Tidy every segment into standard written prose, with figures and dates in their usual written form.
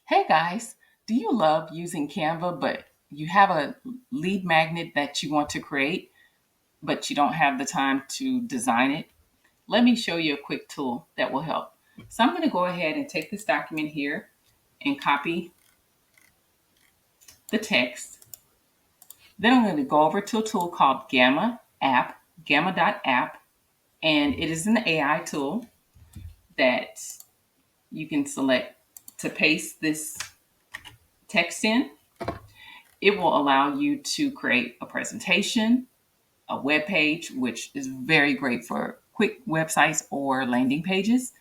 Hey guys, do you love using Canva, but you have a lead magnet that you want to create, but you don't have the time to design it? Let me show you a quick tool that will help. So I'm going to go ahead and take this document here and copy the text. Then I'm going to go over to a tool called Gamma.app, and it is an AI tool that you can select to paste this text in. It will allow you to create a presentation, a web page, which is very great for quick websites or landing pages,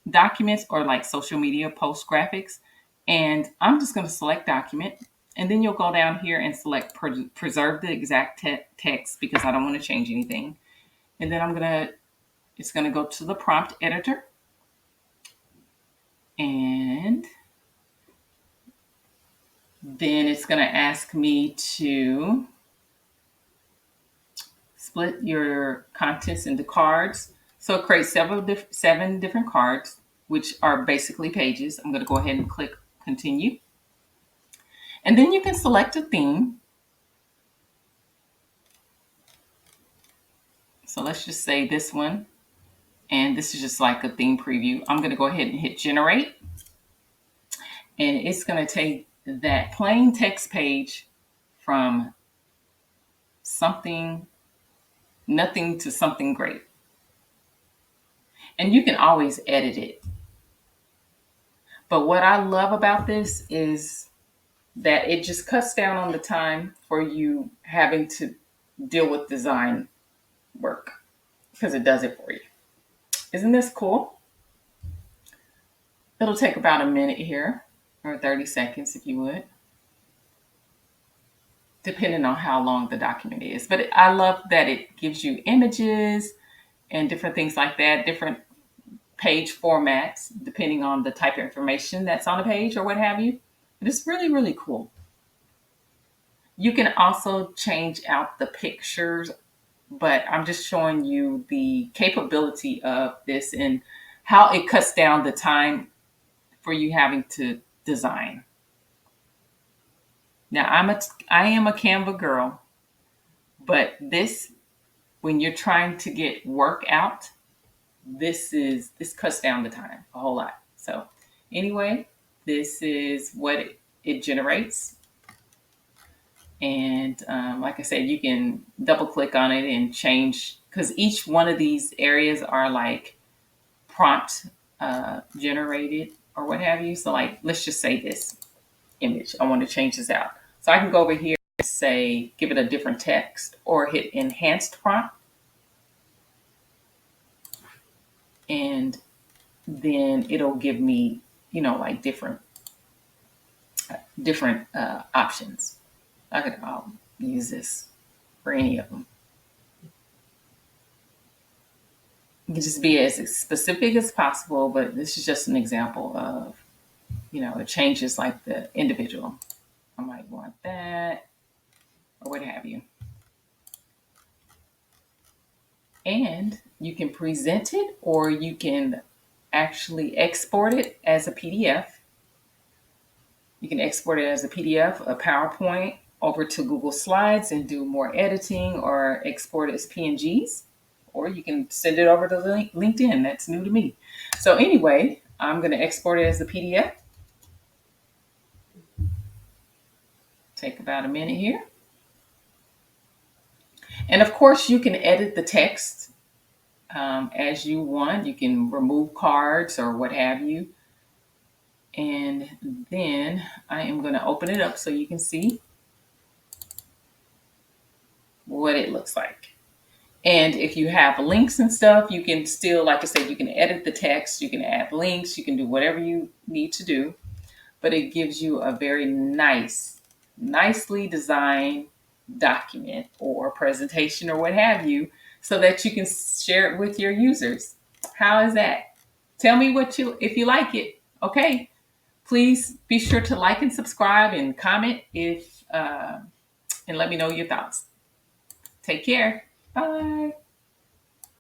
documents, or like social media post graphics. And I'm just going to select document. And then you'll go down here and select preserve the exact text because I don't want to change anything. And then it's going to go to the prompt editor. And then it's going to ask me to split your contents into cards. So it creates seven different cards, which are basically pages. I'm going to go ahead and click continue. And then you can select a theme. So let's just say this one. And this is just like a theme preview. I'm going to go ahead and hit generate. And it's going to take that plain text page from nothing to something great. And you can always edit it. But what I love about this is that it just cuts down on the time for you having to deal with design work because it does it for you. Isn't this cool? It'll take about a minute here or 30 seconds if you would, depending on how long the document is. But I love that it gives you images and different things like that, different page formats, depending on the type of information that's on the page or what have you. It's really, really cool. You can also change out the pictures, but I'm just showing you the capability of this and how it cuts down the time for you having to design. Now, I am a Canva girl, but when you're trying to get work out, this cuts down the time a whole lot. So anyway, this is what it generates. And like I said, you can double click on it and change, because each one of these areas are like prompt generated or what have you. So like, let's just say this image, I want to change this out. So I can go over here and say, give it a different text or hit enhanced prompt. And then it'll give me, like different options. I'll use this for any of them. You can just be as specific as possible, but this is just an example of, it changes like the individual. I might want that or what have you. And you can present it or you can actually export it as a PDF. You can export it as a PDF, a PowerPoint, over to Google Slides and do more editing, or export it as PNGs, or you can send it over to LinkedIn. That's new to me. So anyway, I'm going to export it as a PDF. Take about a minute here. And of course, you can edit the text as you want. You can remove cards or what have you. And then I am going to open it up so you can see what it looks like. And if you have links and stuff, you can still, like I said, you can edit the text, you can add links, you can do whatever you need to do. But it gives you a very nicely designed document or presentation or what have you, so that you can share it with your users. How is that? Tell me if you like it. Okay. Please be sure to like and subscribe and comment and let me know your thoughts. Take care. Bye.